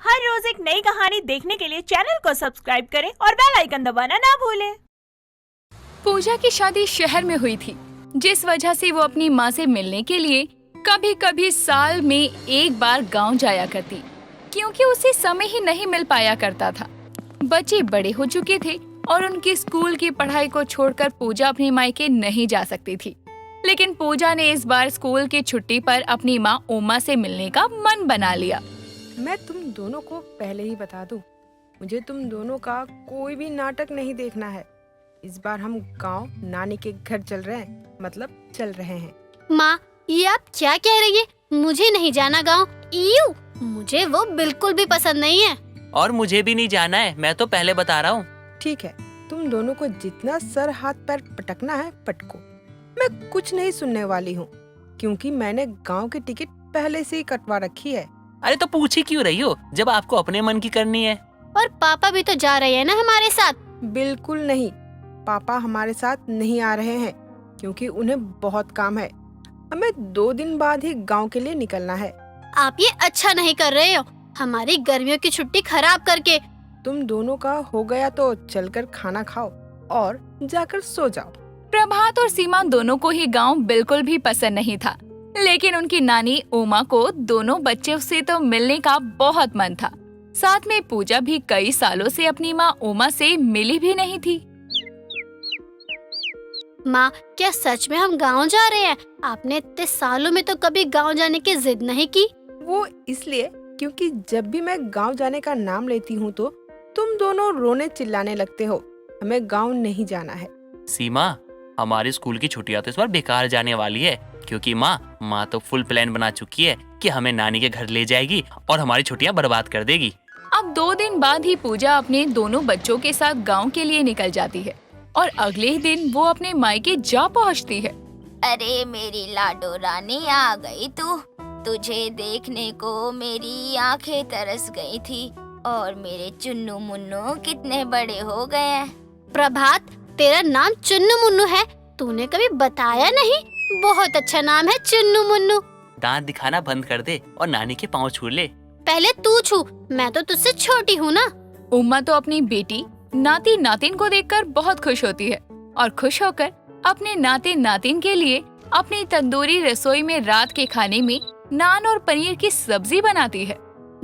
हर रोज एक नई कहानी देखने के लिए चैनल को सब्सक्राइब करें और बेल आइकन दबाना ना भूलें। पूजा की शादी शहर में हुई थी, जिस वजह से वो अपनी माँ से मिलने के लिए कभी कभी साल में एक बार गांव जाया करती, क्योंकि उसे समय ही नहीं मिल पाया करता था। बच्चे बड़े हो चुके थे और उनकी स्कूल की पढ़ाई को छोड़कर पूजा अपनी मायके नहीं जा सकती थी। लेकिन पूजा ने इस बार स्कूल की छुट्टी पर अपनी माँ उमा से मिलने का मन बना लिया। मैं तुम दोनों को पहले ही बता दूं, मुझे तुम दोनों का कोई भी नाटक नहीं देखना है। इस बार हम गांव नानी के घर चल रहे हैं, मतलब चल रहे हैं। माँ, ये आप क्या कह रही है? मुझे नहीं जाना गांव। ईयू, मुझे वो बिल्कुल भी पसंद नहीं है। और मुझे भी नहीं जाना है, मैं तो पहले बता रहा हूँ। ठीक है, तुम दोनों को जितना सर हाथ पैर पटकना है पटको। मैं कुछ नहीं सुनने वाली हूँ, क्योंकि मैंने गांव की टिकट पहले से ही कटवा रखी है। अरे तो पूछ ही क्यों रही हो, जब आपको अपने मन की करनी है। और पापा भी तो जा रहे हैं ना हमारे साथ। बिल्कुल नहीं, पापा हमारे साथ नहीं आ रहे हैं, क्योंकि उन्हें बहुत काम है। हमें 2 दिन बाद ही गांव के लिए निकलना है। आप ये अच्छा नहीं कर रहे हो, हमारी गर्मियों की छुट्टी खराब करके। तुम दोनों का हो गया तो चलकर खाना खाओ और जाकर सो जाओ। प्रभात और सीमा दोनों को ही गांव बिल्कुल भी पसंद नहीं था, लेकिन उनकी नानी उमा को दोनों बच्चों से तो मिलने का बहुत मन था। साथ में पूजा भी कई सालों से अपनी माँ उमा से मिली भी नहीं थी। माँ, क्या सच में हम गांव जा रहे हैं? आपने इतने सालों में तो कभी गांव जाने की जिद नहीं की। वो इसलिए क्योंकि जब भी मैं गांव जाने का नाम लेती हूँ तो तुम दोनों रोने चिल्लाने लगते हो। हमें गांव नहीं जाना है। सीमा, हमारी स्कूल की छुट्टियां तो इस बार बेकार जाने वाली है, क्योंकि माँ तो फुल प्लान बना चुकी है कि हमें नानी के घर ले जाएगी और हमारी छुट्टियां बर्बाद कर देगी। अब 2 दिन बाद ही पूजा अपने दोनों बच्चों के साथ गांव के लिए निकल जाती है और अगले ही दिन वो अपने मायके जा पहुंचती है। अरे मेरी लाडो रानी, आ गई तू। तुझे देखने को मेरी आंखें तरस गई थी। और मेरे चुन्नू मुन्नू कितने बड़े हो गए हैं। प्रभात, तेरा नाम चुन्नू मुन्नू है? तूने कभी बताया नहीं। बहुत अच्छा नाम है चुन्नू मुन्नू। दांत दिखाना बंद कर दे और नानी के पाँव छू ले। पहले तू छू, मैं तो तुझसे छोटी हूँ ना। उमा तो अपनी बेटी नाती नातिन को देखकर बहुत खुश होती है और खुश होकर अपने नाते नातिन के लिए अपनी तंदूरी रसोई में रात के खाने में नान और पनीर की सब्जी बनाती है।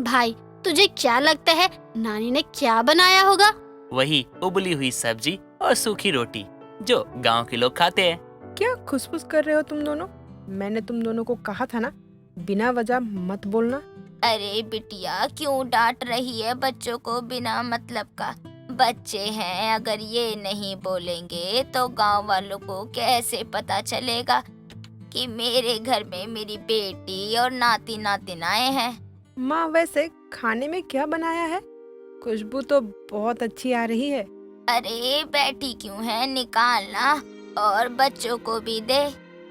भाई, तुझे क्या लगता है नानी ने क्या बनाया होगा? वही उबली हुई सब्जी और सूखी रोटी जो गांव के लोग खाते हैं। क्या खुसफुस कर रहे हो तुम दोनों? मैंने तुम दोनों को कहा था ना, बिना वजह मत बोलना। अरे बिटिया, क्यों डांट रही है बच्चों को बिना मतलब का? बच्चे हैं, अगर ये नहीं बोलेंगे तो गांव वालों को कैसे पता चलेगा कि मेरे घर में मेरी बेटी और नाती नातिन आए हैं। माँ, वैसे खाने में क्या बनाया है? खुशबू तो बहुत अच्छी आ रही है। अरे बैठी क्यों है, निकालना और बच्चों को भी दे।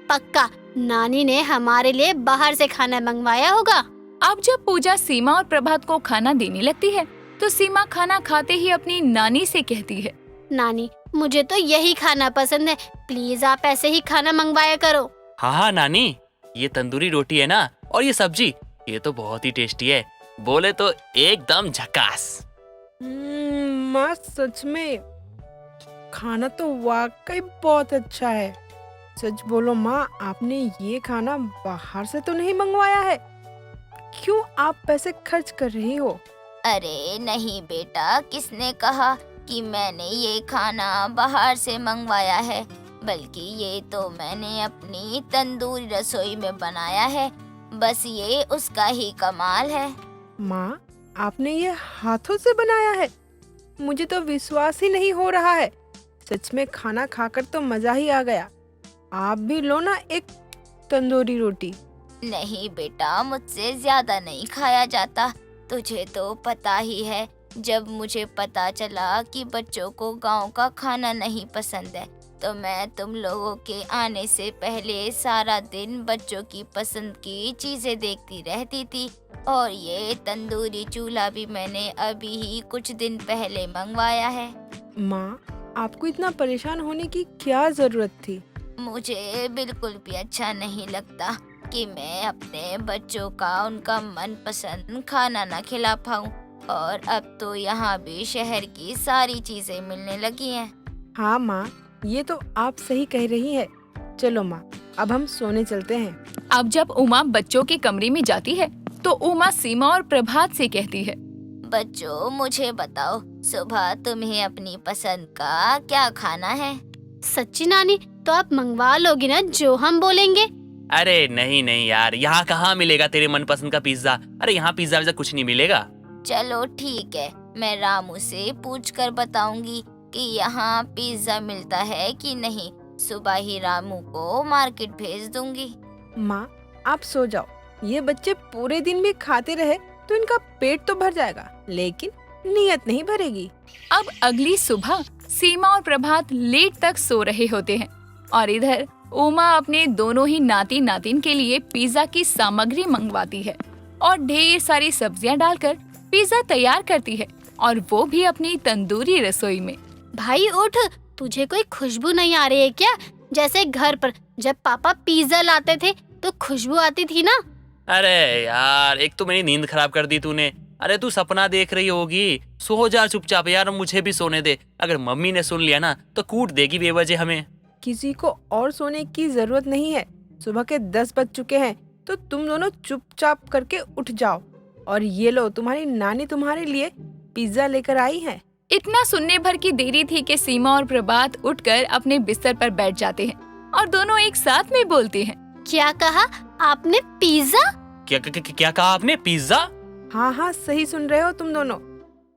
पक्का नानी ने हमारे लिए बाहर से खाना मंगवाया होगा। अब जब पूजा सीमा और प्रभात को खाना देने लगती है तो सीमा खाना खाते ही अपनी नानी से कहती है, नानी, मुझे तो यही खाना पसंद है, प्लीज आप ऐसे ही खाना मंगवाया करो। हाँ नानी, ये तंदूरी रोटी है ना, और ये सब्जी, ये तो बहुत ही टेस्टी है। बोले तो एकदम झकास। माँ, सच में खाना तो वाकई बहुत अच्छा है। सच बोलो माँ, आपने ये खाना बाहर से तो नहीं मंगवाया है? क्यों आप पैसे खर्च कर रही हो? अरे नहीं बेटा, किसने कहा कि मैंने ये खाना बाहर से मंगवाया है, बल्कि ये तो मैंने अपनी तंदूरी रसोई में बनाया है। बस ये उसका ही कमाल है। माँ, आपने ये हाथों से बनाया है? मुझे तो विश्वास ही नहीं हो रहा है। सच में खाना खाकर तो मजा ही आ गया। आप भी लो ना एक तंदूरी रोटी। नहीं बेटा, मुझसे ज्यादा नहीं खाया जाता। तुझे तो पता ही है, जब मुझे पता चला कि बच्चों को गांव का खाना नहीं पसंद है तो मैं तुम लोगों के आने से पहले सारा दिन बच्चों की पसंद की चीजें देखती रहती थी। और ये तंदूरी चूल्हा भी मैंने अभी ही कुछ दिन पहले मंगवाया है। माँ, आपको इतना परेशान होने की क्या जरूरत थी? मुझे बिल्कुल भी अच्छा नहीं लगता कि मैं अपने बच्चों का उनका मनपसंद खाना ना खिला पाऊँ। और अब तो यहाँ भी शहर की सारी चीजें मिलने लगी हैं। हाँ माँ, ये तो आप सही कह रही है। चलो माँ, अब हम सोने चलते हैं। अब जब उमा बच्चों के कमरे में जाती है तो उमा सीमा और प्रभात से कहती है, बच्चों मुझे बताओ, सुबह तुम्हें अपनी पसंद का क्या खाना है? सच्ची नानी, तो आप मंगवा लोगी ना जो हम बोलेंगे? अरे नहीं नहीं यार, यहाँ कहाँ मिलेगा तेरे मनपसंद का पिज्जा। अरे यहाँ पिज्जा विज्जा कुछ नहीं मिलेगा। चलो ठीक है, मैं रामू से पूछ कर बताऊंगी कि यहाँ पिज्जा मिलता है कि नहीं। सुबह ही रामू को मार्केट भेज दूंगी। माँ, आप सो जाओ। ये बच्चे पूरे दिन भी खाते रहे तो इनका पेट तो भर जाएगा, लेकिन नीयत नहीं भरेगी। अब अगली सुबह सीमा और प्रभात लेट तक सो रहे होते हैं और इधर उमा अपने दोनों ही नाती नातिन के लिए पिज्जा की सामग्री मंगवाती है और ढेर सारी सब्जियां डालकर पिज्जा तैयार करती है, और वो भी अपनी तंदूरी रसोई में। भाई उठ, तुझे कोई खुशबू नहीं आ रही है क्या? जैसे घर पर जब पापा पिज्जा लाते थे तो खुशबू आती थी ना। अरे यार, एक तो मेरी नींद खराब कर दी तूने। अरे तू सपना देख रही होगी, सो जा चुपचाप यार, मुझे भी सोने दे। अगर मम्मी ने सुन लिया ना तो कूट देगी बेवजह हमें। किसी को और सोने की जरूरत नहीं है। सुबह के 10 बज चुके हैं, तो तुम दोनों चुपचाप करके उठ जाओ। और ये लो, तुम्हारी नानी तुम्हारे लिए पिज्जा लेकर आई है। इतना सुनने भर की देरी थी कि सीमा और प्रभात उठकर अपने बिस्तर पर बैठ जाते हैं और दोनों एक साथ में बोलते हैं, क्या कहा आपने? पिज्जा? क्या कहा आपने? पिज्जा? हाँ हाँ, सही सुन रहे हो तुम दोनों।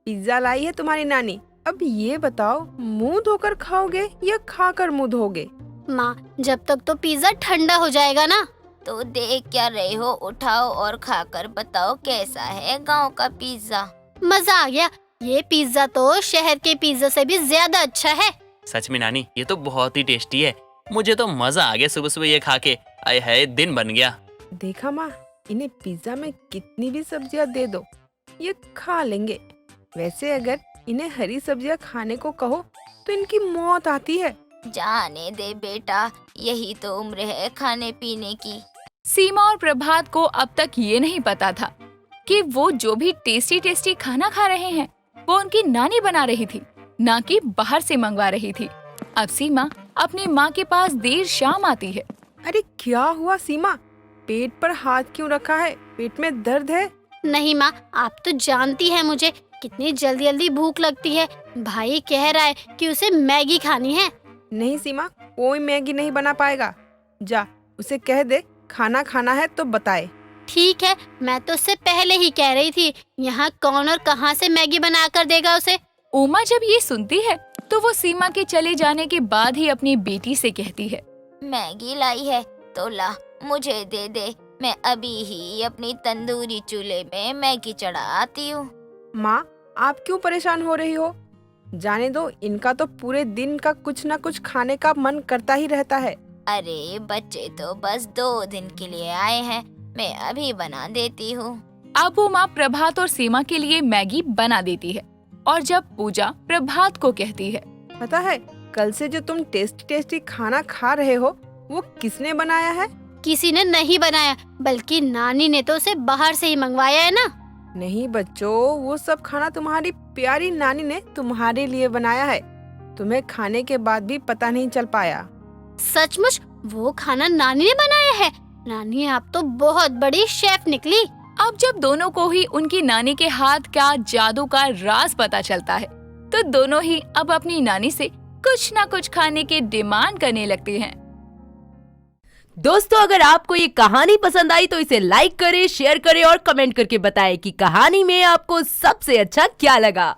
पिज्जा लाई है तुम्हारी नानी। अब ये बताओ, मुंह धोकर खाओगे या खाकर मुंह धोगे? माँ, जब तक तो पिज्जा ठंडा हो जाएगा ना। तो देख क्या रहे हो, उठाओ और खाकर बताओ कैसा है गांव का पिज्जा। मजा आ गया। ये पिज्जा तो शहर के पिज्जा से भी ज्यादा अच्छा है। सच में नानी, ये तो बहुत ही टेस्टी है। मुझे तो मजा आ गया सुबह सुबह ये खा के। आए हाय, दिन बन गया। देखा माँ, इन्हें पिज्जा में कितनी भी सब्जियां दे दो, ये खा लेंगे। वैसे अगर इन्हें हरी सब्जियां खाने को कहो तो इनकी मौत आती है। जाने दे बेटा, यही तो उम्र है खाने पीने की। सीमा और प्रभात को अब तक ये नहीं पता था कि वो जो भी टेस्टी टेस्टी खाना खा रहे हैं वो उनकी नानी बना रही थी, ना कि बाहर से मंगवा रही थी। अब सीमा अपनी माँ के पास देर शाम आती है। अरे क्या हुआ सीमा? पेट पर हाथ क्यों रखा है? पेट में दर्द है? नहीं माँ, आप तो जानती है मुझे कितनी जल्दी जल्दी भूख लगती है। भाई कह रहा है कि उसे मैगी खानी है। नहीं सीमा, कोई मैगी नहीं बना पाएगा। जा, उसे कह दे खाना खाना है तो बताए। ठीक है, मैं तो उससे पहले ही कह रही थी, यहाँ कौन और कहाँ से मैगी बना कर देगा उसे। उमा जब ये सुनती है तो वो सीमा के चले जाने के बाद ही अपनी बेटी से कहती है, मैगी लाई है तो ला, मुझे दे दे। मैं अभी ही अपनी तंदूरी चूल्हे में मैगी चढ़ा आती हूँ। माँ, आप क्यों परेशान हो रही हो? जाने दो, इनका तो पूरे दिन का कुछ न कुछ खाने का मन करता ही रहता है। अरे बच्चे तो बस 2 दिन के लिए आए हैं, मैं अभी बना देती हूँ। अब वो माँ प्रभात और सीमा के लिए मैगी बना देती है और जब पूजा प्रभात को कहती है, पता है कल से जो तुम टेस्टी टेस्टी खाना खा रहे हो वो किसने बनाया है? किसी ने नहीं बनाया, बल्कि नानी ने तो उसे बाहर से ही मंगवाया है ना। नहीं बच्चों, वो सब खाना तुम्हारी प्यारी नानी ने तुम्हारे लिए बनाया है। तुम्हें खाने के बाद भी पता नहीं चल पाया। सचमुच वो खाना नानी ने बनाया है? नानी आप तो बहुत बड़ी शेफ निकली। अब जब दोनों को ही उनकी नानी के हाथ का जादू का राज पता चलता है तो दोनों ही अब अपनी नानी से कुछ ना कुछ खाने की डिमांड करने लगते हैं। दोस्तों, अगर आपको ये कहानी पसंद आई तो इसे लाइक करें, शेयर करें और कमेंट करके बताएं कि कहानी में आपको सबसे अच्छा क्या लगा।